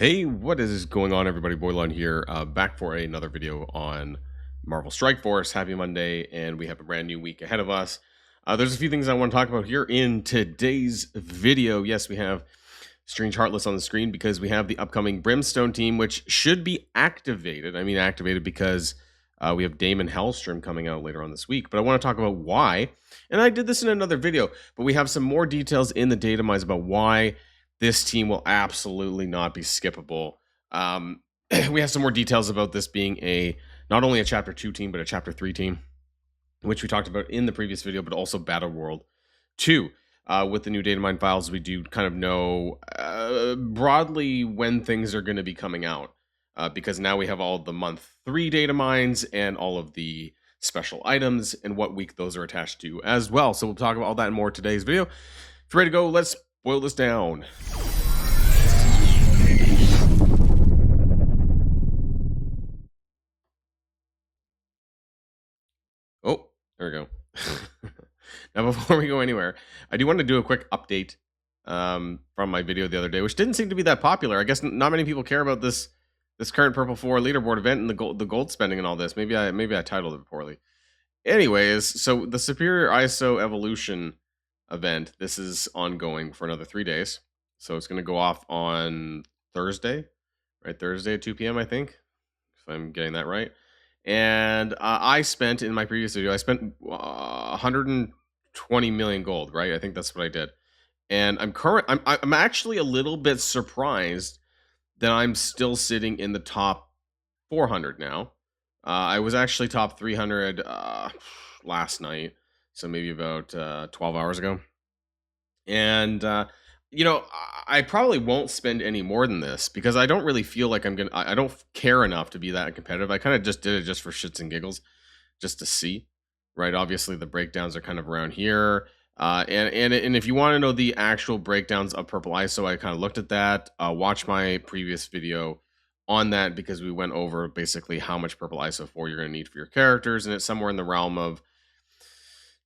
Hey, what is going on, everybody? Boilon here, back for another video on Marvel Strike Force. Happy Monday, and we have a brand new week ahead of us. There's a few things I want to talk about here in today's video. Yes, we have Strange Heartless on the screen because we have the upcoming Brimstone team, which should be activated. I mean, activated because we have Damon Hellstrom coming out later on this week. But I want to talk about why. And I did this in another video, but we have some more details in the data mines about why this team will absolutely not be skippable. We have some more details about this being not only a Chapter 2 team, but a Chapter 3 team, which we talked about in the previous video, but also Battleworld 2. With the new data mine files, we do kind of know broadly when things are going to be coming out, because now we have all of the month 3 data mines and all of the special items and what week those are attached to as well. So we'll talk about all that and more in today's video. If you're ready to go, let's boil this down. Oh, there we go. Now, before we go anywhere, I do want to do a quick update from my video the other day, which didn't seem to be that popular. I guess not many people care about this current Purple 4 leaderboard event and the gold spending and all this. Maybe I titled it poorly. Anyways, so the Superior ISO Evolution event, this is ongoing for another 3 days. So it's going to go off on Thursday, right? Thursday at 2 p.m., I think, if I'm getting that right. And I spent, in my previous video, I spent 120 million gold, right? I think that's what I did. And I'm actually a little bit surprised that I'm still sitting in the top 400 now. I was actually top 300 last night, so maybe about 12 hours ago. And I probably won't spend any more than this because I don't really feel like I don't care enough to be that competitive. I kind of just did it just for shits and giggles, just to see, right? Obviously the breakdowns are kind of around here. And if you want to know the actual breakdowns of Purple ISO, I kind of looked at that. Watch my previous video on that because we went over basically how much Purple ISO 4 you're going to need for your characters, and it's somewhere in the realm of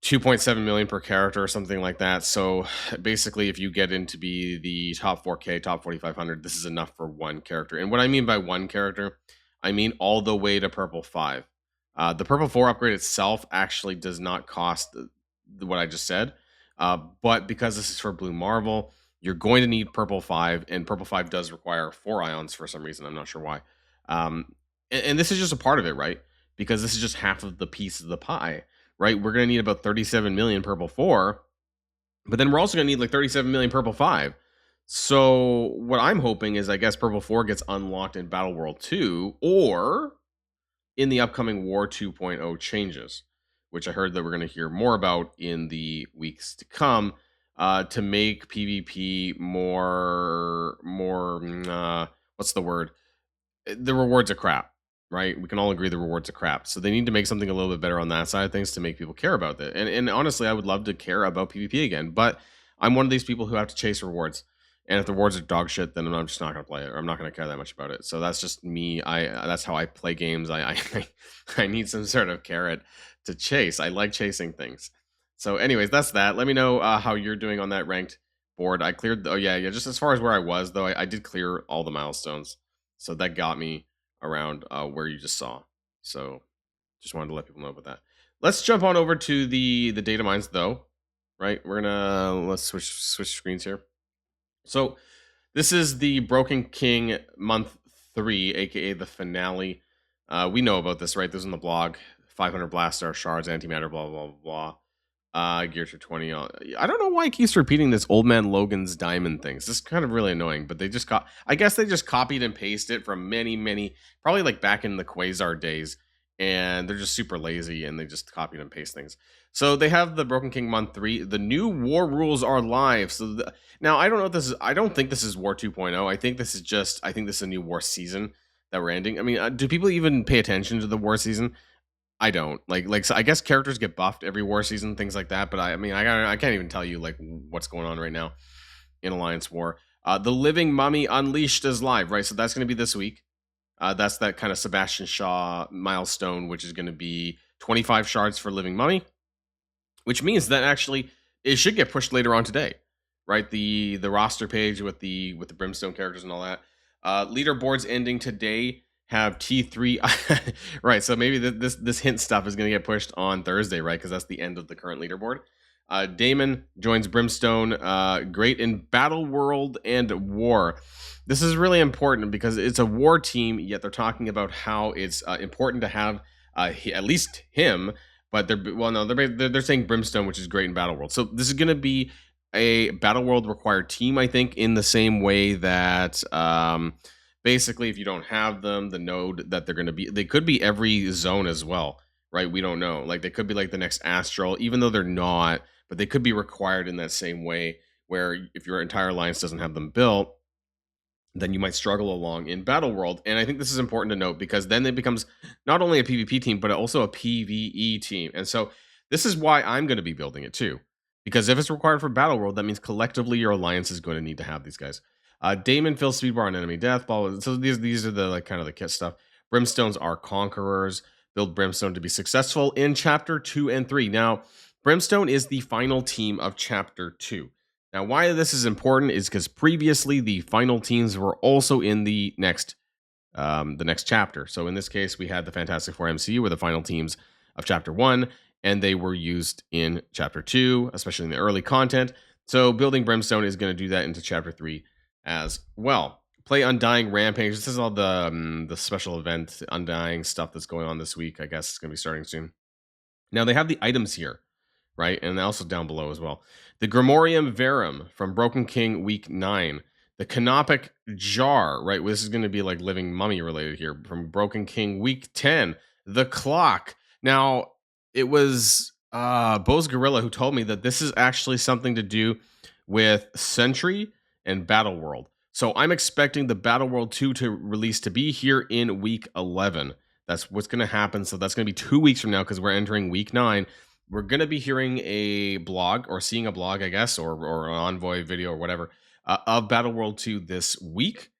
2.7 million per character or something like that. So basically, if you get into be the top 4K, top 4500, this is enough for one character. And what I mean by one character, I mean all the way to Purple 5. The Purple 4 upgrade itself actually does not cost what I just said. But because this is for Blue Marvel, you're going to need Purple 5, and Purple 5 does require 4 ions for some reason. I'm not sure why. And this is just a part of it, right? Because this is just half of the piece of the pie. Right, we're going to need about 37 million Purple 4, but then we're also going to need like 37 million Purple 5. So what I'm hoping is, I guess, Purple 4 gets unlocked in Battleworld 2 or in the upcoming War 2.0 changes, which I heard that we're going to hear more about in the weeks to come, to make PvP more what's the word? The rewards are crap. Right, we can all agree the rewards are crap. So they need to make something a little bit better on that side of things to make people care about it. And honestly, I would love to care about PvP again, but I'm one of these people who have to chase rewards. And if the rewards are dog shit, then I'm just not going to play it, or I'm not going to care that much about it. So that's just me. That's how I play games. I need some sort of carrot to chase. I like chasing things. So anyways, that's that. Let me know how you're doing on that ranked board. I cleared. Oh yeah. Just as far as where I was though, I did clear all the milestones. So that got me around where you just saw. So just wanted to let people know about that. Let's jump on over to the data mines though, right? Let's switch screens here. So this is the Broken King month 3, aka the finale. We know about this, right? This is on the blog. 500 Blastaar shards, antimatter, blah blah blah. Gear to 20. I don't know why it keeps repeating this Old Man Logan's diamond things. This is kind of really annoying, but they just I guess they just copied and pasted it from many, probably like back in the Quasar days, and they're just super lazy and they just copied and paste things. So they have the Broken King month 3. The new war rules are live. So now I don't know what this is. I don't think this is War 2.0. I think this is a new war season that we're ending. I mean, do people even pay attention to the war season? I don't like. So I guess characters get buffed every war season, things like that. But I can't even tell you like what's going on right now in Alliance War. The Living Mummy Unleashed is live, right? So that's going to be this week. That's that kind of Sebastian Shaw milestone, which is going to be 25 shards for Living Mummy, which means that actually it should get pushed later on today, right? The roster page with the Brimstone characters and all that. Leaderboards ending today have T3. Right, so maybe this hint stuff is going to get pushed on Thursday, right? Because that's the end of the current leaderboard. Damon joins Brimstone, great in Battle World and War. This is really important because it's a war team, yet they're talking about how it's important to have at least him. But they're saying Brimstone, which is great in Battle World. So this is going to be a Battle World required team, I think, in the same way that basically if you don't have them, the node that they're going to be, they could be every zone as well, right? We don't know. Like they could be like the next Astral, even though they're not, but they could be required in that same way where if your entire alliance doesn't have them built, then you might struggle along in Battle World. And I think this is important to note because then it becomes not only a PvP team, but also a PvE team. And so this is why I'm going to be building it too. Because if it's required for Battle World, that means collectively your alliance is going to need to have these guys. Damon fills speed bar on enemy death. So these are the like kind of the kit stuff. Brimstones are conquerors. Build Brimstone to be successful in Chapter 2 and 3. Now, Brimstone is the final team of Chapter 2. Now, why this is important is because previously the final teams were also in the next chapter. So in this case, we had the Fantastic Four MCU were the final teams of Chapter 1, and they were used in Chapter 2, especially in the early content. So building Brimstone is going to do that into Chapter 3 as well. Play Undying Rampage. This is all the special event Undying stuff that's going on this week. I guess it's going to be starting soon. Now, they have the items here, right? And also down below as well. The Grimorium Verum from Broken King Week 9. The Canopic Jar, right? This is going to be like Living Mummy related here from Broken King Week 10. The Clock. Now, it was Bose Gorilla who told me that this is actually something to do with Sentry and Battle World. So I'm expecting the Battle World 2 to release to be here in Week 11. That's what's going to happen. So that's going to be 2 weeks from now because we're entering Week 9. We're going to be hearing a blog or seeing a blog, I guess, or an Envoy video or whatever of Battle World 2 this week,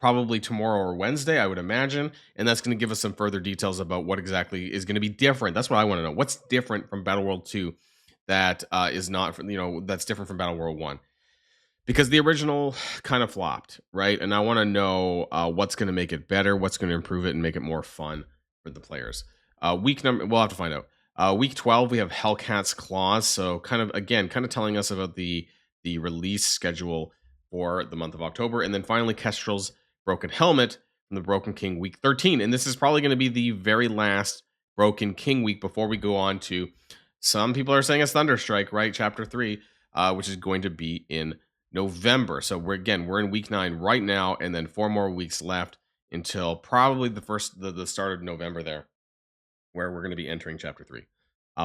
probably tomorrow or Wednesday, I would imagine. And that's going to give us some further details about what exactly is going to be different. That's what I want to know. What's different from Battle World 2 that is not, that's different from Battle World 1? Because the original kind of flopped, right? And I want to know what's going to make it better, what's going to improve it and make it more fun for the players. We'll have to find out. Week 12, we have Hellcat's Claws. So kind of telling us about the release schedule for the month of October. And then finally, Kestrel's Broken Helmet from the Broken King Week 13. And this is probably going to be the very last Broken King week before we go on to, some people are saying it's Thunderstrike, right? Chapter 3, which is going to be in November. So we're in Week 9 right now, and then 4 more weeks left until probably the start of November there, where we're going to be entering Chapter 3.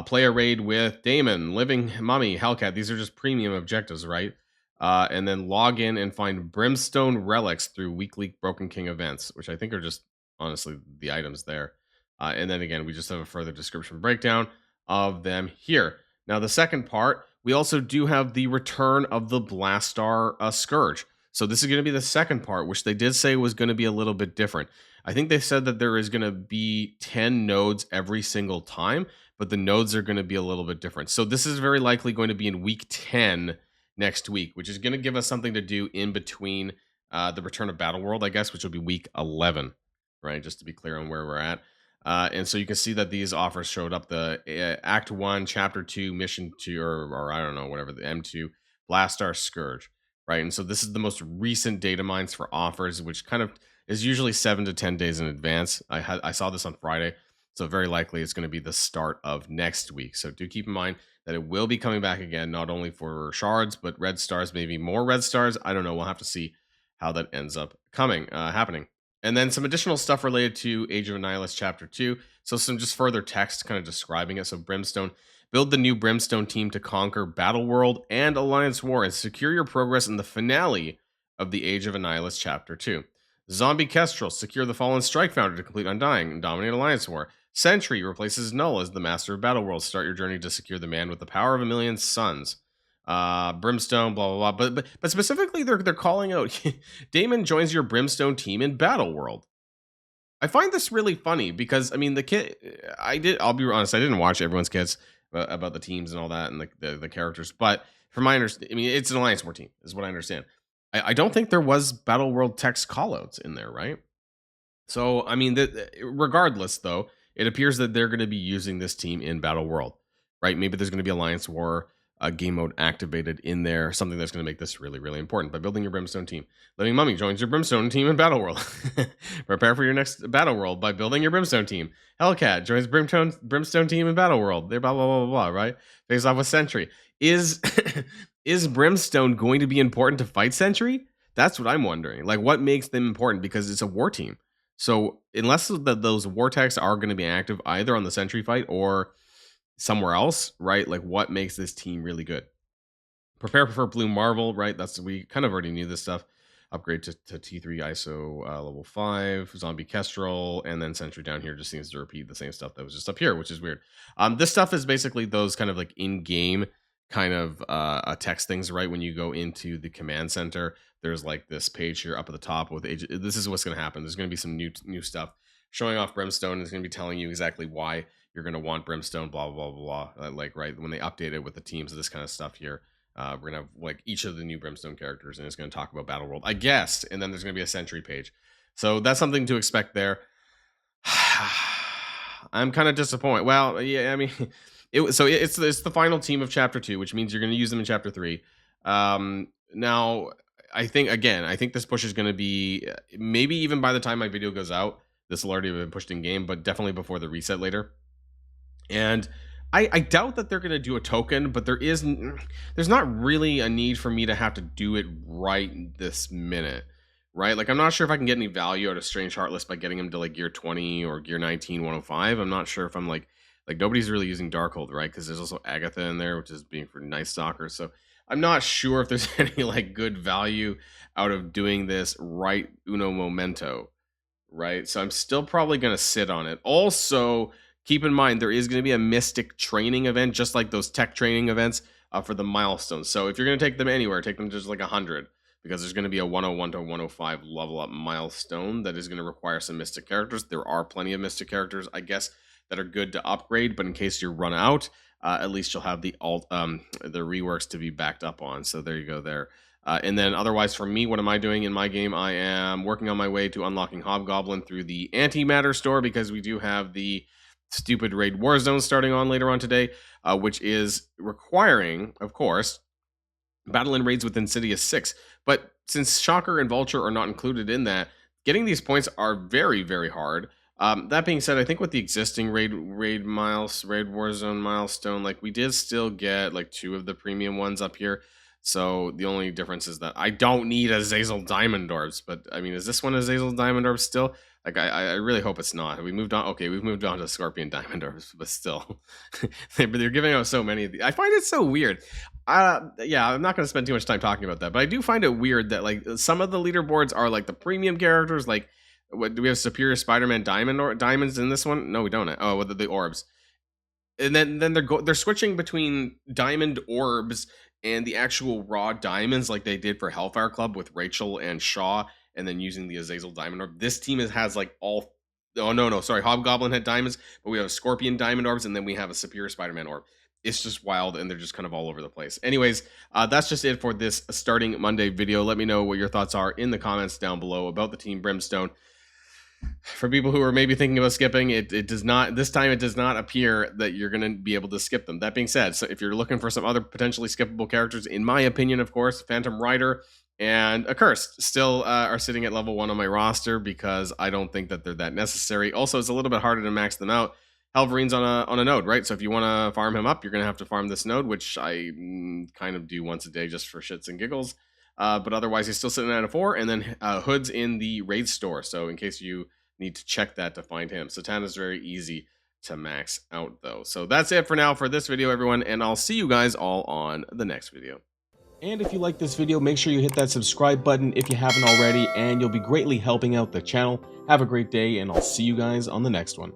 Play a raid with Damon, Living Mummy, Hellcat. These are just premium objectives, right? And then log in and find Brimstone relics through weekly Broken King events, which I think are just, honestly, the items there. And then again, we just have a further description breakdown of them here. Now, the second part, we also do have the return of the Blastaar Scourge. So this is going to be the second part, which they did say was going to be a little bit different. I think they said that there is going to be 10 nodes every single time, but the nodes are going to be a little bit different. So this is very likely going to be in Week 10 next week, which is going to give us something to do in between the return of Battle World, I guess, which will be Week 11, right? Just to be clear on where we're at. And so you can see that these offers showed up. The Act 1, Chapter 2, Mission 2, or I don't know, whatever, the M2, Blastaar Scourge, right? And so this is the most recent data mines for offers, which kind of is usually 7 to 10 days in advance. I saw this on Friday, so very likely it's going to be the start of next week. So do keep in mind that it will be coming back again, not only for shards, but red stars, maybe more red stars. I don't know. We'll have to see how that ends up happening. And then some additional stuff related to Age of Annihilus Chapter 2. So some just further text kind of describing it. So Brimstone, build the new Brimstone team to conquer Battle World and Alliance War and secure your progress in the finale of the Age of Annihilus Chapter 2. Zombie Kestrel, secure the Fallen Strike Founder to complete Undying and dominate Alliance War. Sentry replaces Null as the Master of Battle World. Start your journey to secure the man with the power of a million suns. Brimstone, blah blah blah. But specifically, they're calling out Damon joins your Brimstone team in Battle World. I find this really funny because I mean the kit. I'll be honest. I didn't watch everyone's kits about the teams and all that and the characters. But from my understanding, I mean it's an Alliance War team, is what I understand. I don't think there was Battle World text callouts in there, right? So, I mean, regardless, though, it appears that they're going to be using this team in Battle World, right? Maybe there's going to be Alliance War game mode activated in there, something that's going to make this really, really important. By building your Brimstone team, Living Mummy joins your Brimstone team in Battle World. Prepare for your next Battle World by building your Brimstone team. Hellcat joins Brimstone team in Battle World. They're blah blah blah blah blah. Right? Face off with Sentry. Is is Brimstone going to be important to fight Sentry? That's what I'm wondering. Like, what makes them important? Because it's a war team. So unless those war techs are going to be active either on the Sentry fight or somewhere else, right? Like, what makes this team really good? Prepare for Blue Marvel, right? We kind of already knew this stuff. Upgrade to T3 ISO level 5, Zombie Kestrel, and then Sentry down here just seems to repeat the same stuff that was just up here, which is weird. This stuff is basically those kind of like in-game kind of text things, right? When you go into the command center, there's like this page here up at the top with this is what's going to happen. There's going to be some new stuff showing off Brimstone. It's going to be telling you exactly why you're going to want Brimstone, blah blah blah blah. Like, right when they update it with the teams of this kind of stuff here. We're gonna have like each of the new Brimstone characters, and it's gonna talk about Battle World, I guess, and then there's gonna be a Sentry page. So that's something to expect there. I'm kind of disappointed. Well, yeah, I mean, it's the final team of Chapter 2, which means you're gonna use them in Chapter 3. Now, I think this push is gonna be maybe even by the time my video goes out, this will already have been pushed in game, but definitely before the reset later. And I doubt that they're going to do a token, but there's not really a need for me to have to do it right this minute, right? Like, I'm not sure if I can get any value out of Strange Heartless by getting him to like gear 20 or gear 19, 105. I'm not sure if I'm like nobody's really using Darkhold, right? Because there's also Agatha in there, which is being for Night Stalker. So I'm not sure if there's any like good value out of doing this right uno momento, right? So I'm still probably going to sit on it. Also, keep in mind, there is going to be a Mystic training event, just like those tech training events for the milestones. So if you're going to take them anywhere, take them to just like 100, because there's going to be a 101 to 105 level up milestone that is going to require some Mystic characters. There are plenty of Mystic characters, I guess, that are good to upgrade, but in case you run out, at least you'll have the reworks to be backed up on. So there you go there. And then otherwise for me, what am I doing in my game? I am working on my way to unlocking Hobgoblin through the Antimatter store, because we do have the stupid raid Warzone starting on later on today, which is requiring, of course, battle and raids with Insidious 6. But since Shocker and Vulture are not included in that, getting these points are very, very hard. That being said, I think with the existing raid Warzone milestone, like, we did still get like 2 of the premium ones up here. So the only difference is that I don't need Azazel Diamond Orbs. But I mean, is this one Azazel Diamond Orbs still? Like, I really hope it's not. We moved on. Okay, we've moved on to Scorpion Diamond Orbs, but still, they're giving out so many of these. I find it so weird. Yeah, I'm not going to spend too much time talking about that, but I do find it weird that like some of the leaderboards are like the premium characters. Like, what do we have? Superior Spider-Man diamonds in this one? No, we don't. Oh, with the orbs. And then they're switching between diamond orbs and the actual raw diamonds, like they did for Hellfire Club with Rachel and Shaw, and then using the Azazel Diamond Orb. This team has like all... Oh, no, sorry. Hobgoblin had diamonds, but we have a Scorpion Diamond Orbs, and then we have a Superior Spider-Man Orb. It's just wild, and they're just kind of all over the place. Anyways, that's just it for this starting Monday video. Let me know what your thoughts are in the comments down below about the Team Brimstone. For people who are maybe thinking about skipping, it does not, this time it does not appear that you're going to be able to skip them. That being said, so if you're looking for some other potentially skippable characters, in my opinion, of course, Phantom Rider and Accursed still are sitting at level 1 on my roster, because I don't think that they're that necessary. Also, it's a little bit harder to max them out. Helverine's on a node, right? So if you want to farm him up, you're going to have to farm this node, which I kind of do once a day just for shits and giggles. But otherwise, he's still sitting at a 4, and then Hood's in the raid store. So in case you need to check that to find him. Satana's very easy to max out, though. So that's it for now for this video, everyone, and I'll see you guys all on the next video. And if you like this video, make sure you hit that subscribe button if you haven't already, and you'll be greatly helping out the channel. Have a great day, and I'll see you guys on the next one.